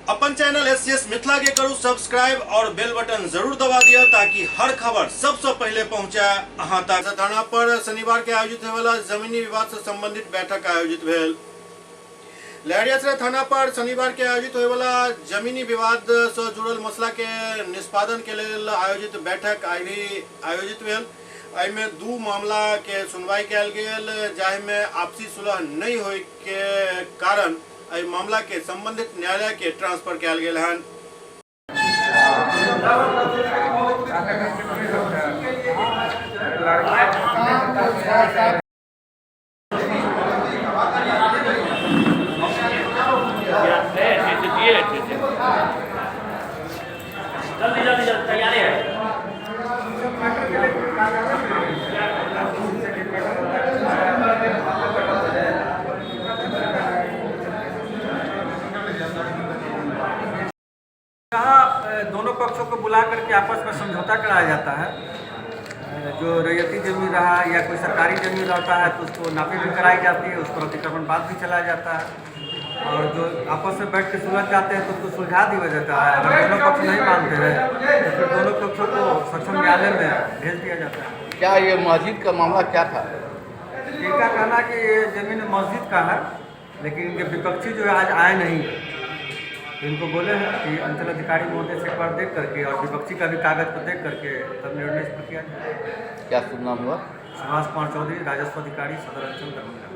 अपन channel SCS Mithila के करू subscribe और बेल बटन जरूर दबा दिया ताकि हर खबर सबसे पहले पहुंचे अहां तक। थाना पर शनिवार के आयोजित होने वाला जमीनी विवाद से संबंधित बैठक आयोजित भेल। लहरियासराय थाना पर शनिवार के आयोजित होने वाला जमीनी विवाद से जुड़ल मसला के निष्पादन के लिए आयोजित बैठक आयोजित भेल। एहिमे दू मामला के सुनवाई कयल गेल, जाहि में आपसी सुलह नहीं होय के कारण एहि मामला के संबंधित न्यायालय के ट्रांसफर कयल गेल हन। जल्दी तैयारी है। दोनों पक्षों को बुला करके आपस में समझौता कराया जाता है। जो रैयती जमीन रहा या कोई सरकारी जमीन रहता है तो उसको नापी भी कराई जाती है, उस पर अतिक्रमण बाद भी चलाया जाता है। और जो आपस में बैठ के सुलझ जाते हैं तो उसको सुलझा दिया जाता है। अगर दोनों पक्ष नहीं मानते हैं तो फिर दोनों पक्षों को सक्षम न्यायालय में भेज दिया जाता है। क्या ये मस्जिद का मामला क्या था? इनका कहना कि ये जमीन मस्जिद का है, लेकिन इनके विपक्षी जो है आज आए नहीं। इनको बोले हैं कि अंचल अधिकारी महोदय से एक बार देख करके और विपक्षी का भी कागज को देख करके तब निर्णय इस पर किया जाए। क्या शुभ नाम हुआ? सुभाष कुमार चौधरी, राजस्व अधिकारी, सदर अंचल दरभंगा।